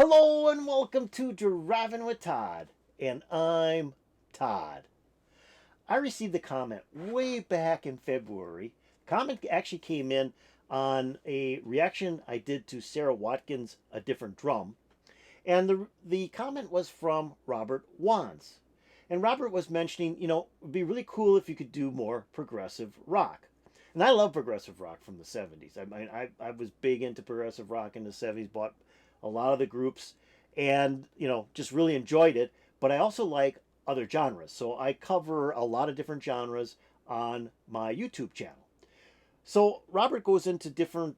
Hello and welcome to Driving with Todd, and I'm Todd. I received a comment way back in February. Comment actually came in on a reaction I did to Sarah Watkins' A Different Drum, and the comment was from Robert Wands. And Robert was mentioning, it'd be really cool if you could do more progressive rock. And I love progressive rock from the 70s. I was big into progressive rock in the 70s, bought a lot of the groups, and just really enjoyed it. But I also like other genres, so I cover a lot of different genres on my YouTube channel. So Robert goes into different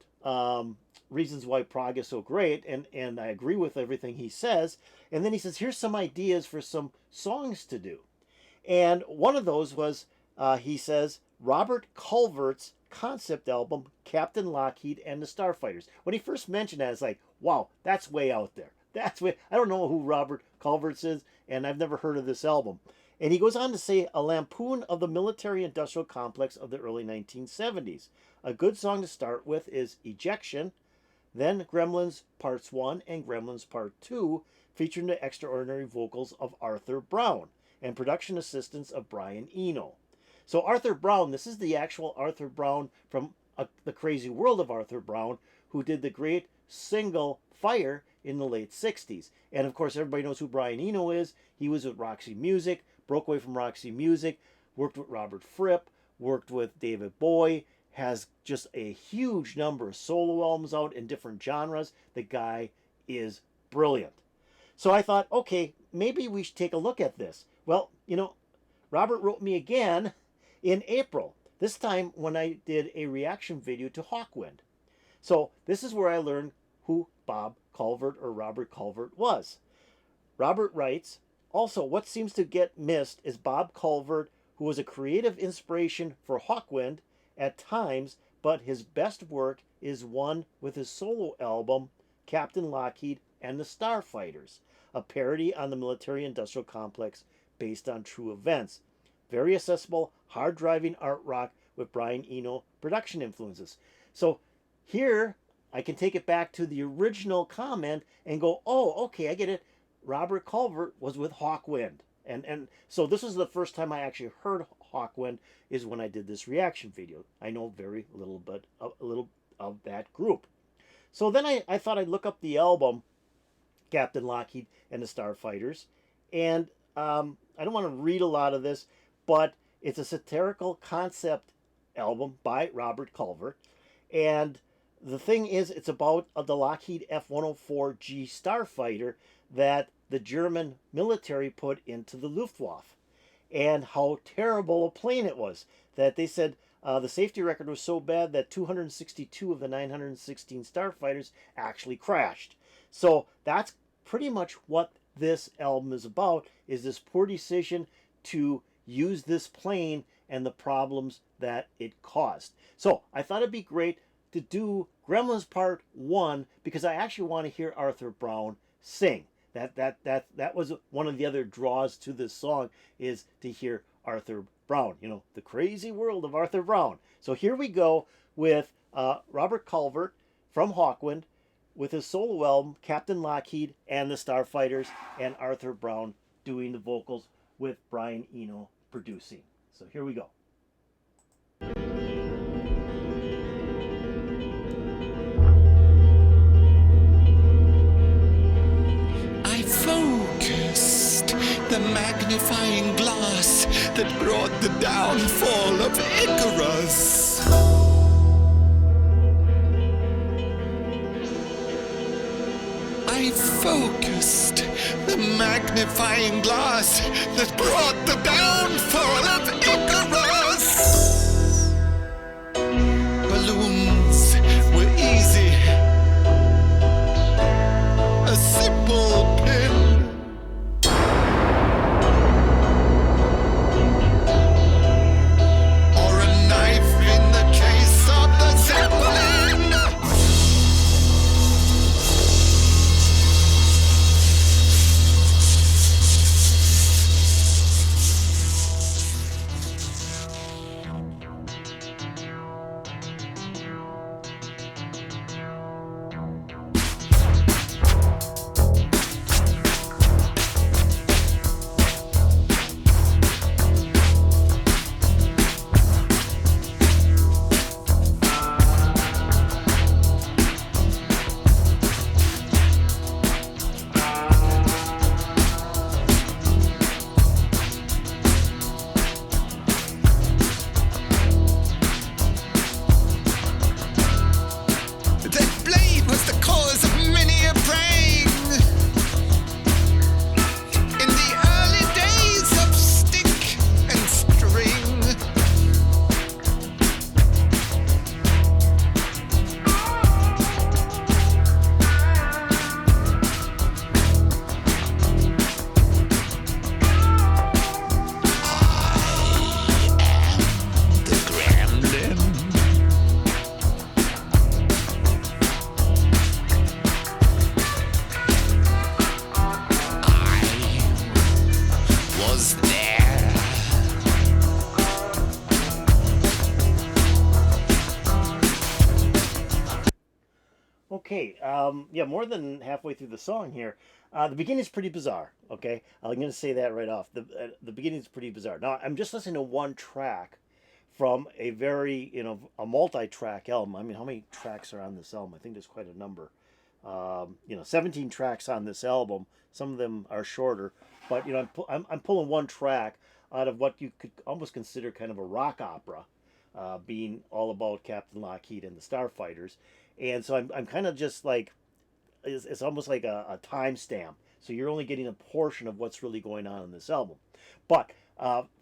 reasons why prog is so great, and I agree with everything he says. And then he says, here's some ideas for some songs to do. And one of those was, he says, Robert Calvert's concept album, Captain Lockheed and the Starfighters. When he first mentioned that, it's like, wow, that's way out there. I don't know who Robert Calvert is, and I've never heard of this album. And he goes on to say, a lampoon of the military-industrial complex of the early 1970s. A good song to start with is Ejection, then Gremlins Parts 1 and Gremlins Part 2, featuring the extraordinary vocals of Arthur Brown and production assistance of Brian Eno. So Arthur Brown, this is the actual Arthur Brown from The Crazy World of Arthur Brown, who did the great single Fire in the late 60s. And of course, everybody knows who Brian Eno is. He was with Roxy Music, broke away from Roxy Music, worked with Robert Fripp, worked with David Bowie, has just a huge number of solo albums out in different genres. The guy is brilliant. So I thought, okay, maybe we should take a look at this. Well, Robert wrote me again in April, this time when I did a reaction video to Hawkwind. So this is where I learned who Bob Calvert or Robert Calvert was. Robert writes, also, what seems to get missed is Bob Calvert, who was a creative inspiration for Hawkwind at times, but his best work is one with his solo album, Captain Lockheed and the Starfighters, a parody on the military-industrial complex based on true events. Very accessible, hard-driving art rock with Brian Eno production influences. So here, I can take it back to the original comment and go, oh, okay, I get it. Robert Calvert was with Hawkwind. And so this is the first time I actually heard Hawkwind, is when I did this reaction video. I know very little, but a little of that group. So then I thought I'd look up the album, Captain Lockheed and the Starfighters. And I don't want to read a lot of this, but it's a satirical concept album by Robert Calvert. And the thing is, it's about the Lockheed F-104G Starfighter that the German military put into the Luftwaffe, and how terrible a plane it was. That they said the safety record was so bad that 262 of the 916 Starfighters actually crashed. So that's pretty much what this album is about, is this poor decision to use this plane and the problems that it caused. So I thought it'd be great to do Gremlins Part 1, because I actually want to hear Arthur Brown sing. That was one of the other draws to this song, is to hear Arthur Brown, the crazy world of Arthur Brown. So here we go with Robert Calvert from Hawkwind with his solo album, Captain Lockheed and the Starfighters, and Arthur Brown doing the vocals with Brian Eno producing. So here we go. The magnifying glass that brought the downfall of Icarus. I focused the magnifying glass that brought the downfall of Icarus. Balloons were easy. A simple pin. Okay, yeah, more than halfway through the song here. The beginning is pretty bizarre. Okay, I'm going to say that right off. The beginning is pretty bizarre. Now I'm just listening to one track from a very a multi-track album. I mean, how many tracks are on this album? I think there's quite a number. 17 tracks on this album. Some of them are shorter, but I'm pulling one track out of what you could almost consider kind of a rock opera, being all about Captain Lockheed and the Starfighters. And so I'm kind of just like, it's almost like a timestamp. So you're only getting a portion of what's really going on in this album. But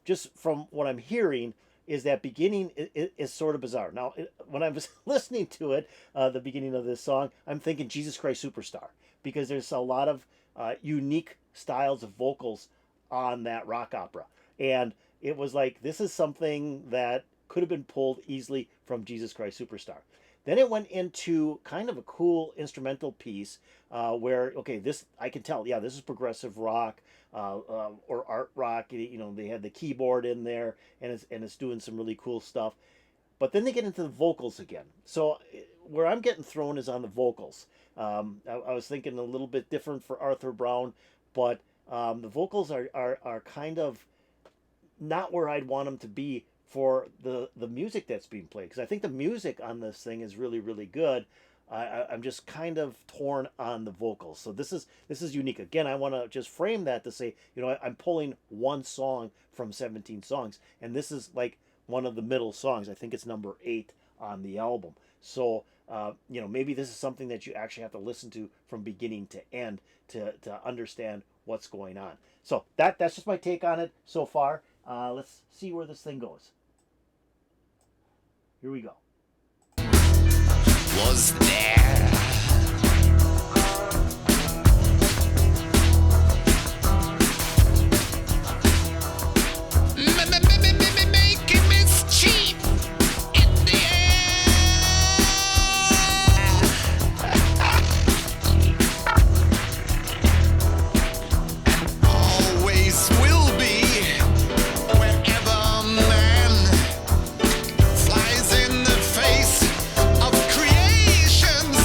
just from what I'm hearing, is that beginning is sort of bizarre. Now, when I was listening to it, the beginning of this song, I'm thinking Jesus Christ Superstar, because there's a lot of unique styles of vocals on that rock opera. And it was like, this is something that could have been pulled easily from Jesus Christ Superstar. Then it went into kind of a cool instrumental piece where, okay, this, I can tell, yeah, this is progressive rock or art rock. They had the keyboard in there, and it's doing some really cool stuff. But then they get into the vocals again. So where I'm getting thrown is on the vocals. I was thinking a little bit different for Arthur Brown, but the vocals are kind of not where I'd want them to be for the music that's being played, because I think the music on this thing is really, really good. I'm just kind of torn on the vocals. So this is unique. Again, I want to just frame that to say, I'm pulling one song from 17 songs, and this is like one of the middle songs. I think it's number 8 on the album. So maybe this is something that you actually have to listen to from beginning to end to understand what's going on. So that's just my take on it so far. Let's see where this thing goes. Here we go. Was there making mischief in the air? Always will be wherever man flies in the face of creation's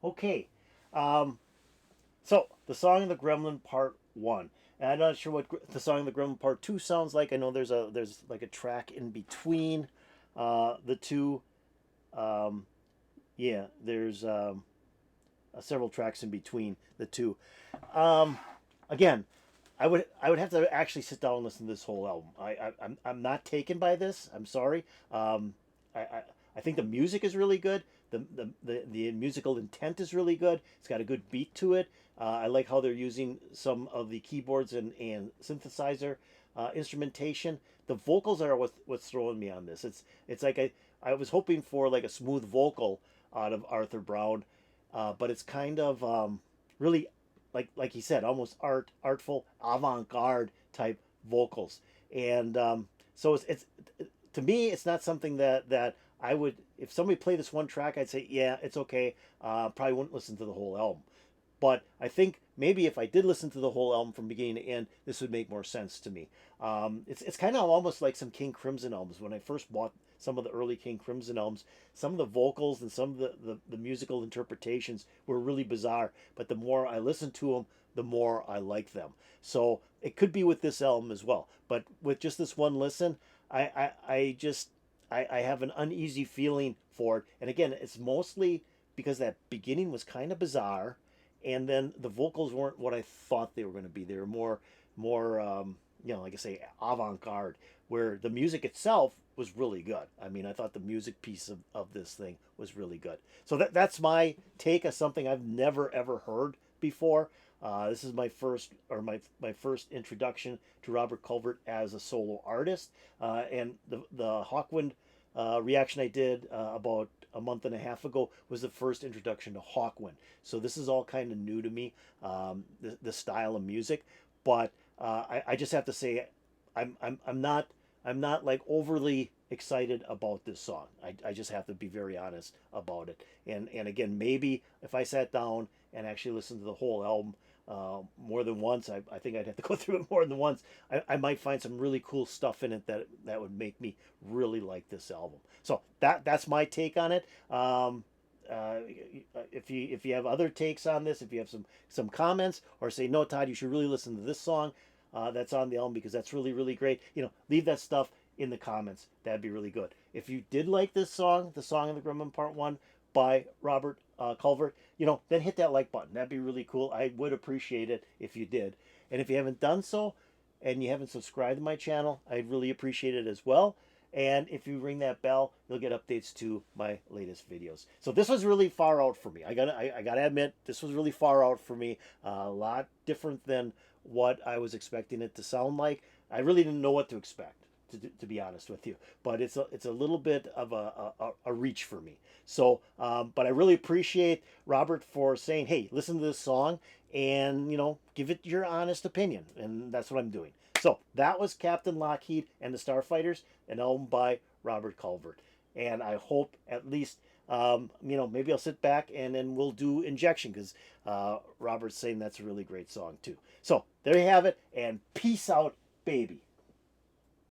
Okay, so the Song of the Gremlin Part 1. And I'm not sure what the Song of the Gremlin Part 2 sounds like. I know there's like a track in between the two. Yeah, there's several tracks in between the two. Again, I would have to actually sit down and listen to this whole album. I'm not taken by this. I'm sorry. I think the music is really good. The musical intent is really good. It's got a good beat to it. I like how they're using some of the keyboards and synthesizer instrumentation. The vocals are what's throwing me on this. It's like I was hoping for like a smooth vocal out of Arthur Brown, but it's kind of really like he said, almost artful avant-garde type vocals. And so it's to me, it's not something that I would, if somebody played this one track, I'd say, yeah, it's okay. Probably wouldn't listen to the whole album. But I think maybe if I did listen to the whole album from beginning to end, this would make more sense to me. It's kind of almost like some King Crimson albums. When I first bought some of the early King Crimson albums, some of the vocals and some of the musical interpretations were really bizarre. But the more I listened to them, the more I liked them. So it could be with this album as well. But with just this one listen, I have an uneasy feeling for it. And again, it's mostly because that beginning was kind of bizarre, and then the vocals weren't what I thought they were going to be. They were more like I say, avant-garde, where the music itself was really good. I mean, I thought the music piece of this thing was really good. So that's my take of something I've never, ever heard before. This is my first introduction to Robert Calvert as a solo artist, and the Hawkwind reaction I did about a month and a half ago was the first introduction to Hawkwind. So this is all kind of new to me, the style of music. But I just have to say, I'm not like overly excited about this song. I just have to be very honest about it. And again, maybe if I sat down and actually listened to the whole album more than once, I think I'd have to go through it more than once. I might find some really cool stuff in it that would make me really like this album. So that's my take on it. If you have other takes on this, if you have some comments, or say, no, Todd, you should really listen to this song that's on the album because that's really, really great, leave that stuff in the comments. That'd be really good. If you did like this song, the Song of the Gremlin Part 1 by Robert Calvert, then hit that like button. That'd be really cool. I would appreciate it if you did. And if you haven't done so and you haven't subscribed to my channel, I'd really appreciate it as well. And if you ring that bell, you'll get updates to my latest videos. So this was really far out for me. I gotta admit, this was really far out for me. A lot different than what I was expecting it to sound like. I really didn't know what to expect, to be honest with you. But it's a little bit of a reach for me. So, but I really appreciate Robert for saying, hey, listen to this song and, give it your honest opinion. And that's what I'm doing. So that was Captain Lockheed and the Starfighters, an album by Robert Calvert. And I hope at least, maybe I'll sit back and then we'll do Injection, because Robert's saying that's a really great song too. So there you have it, and peace out, baby.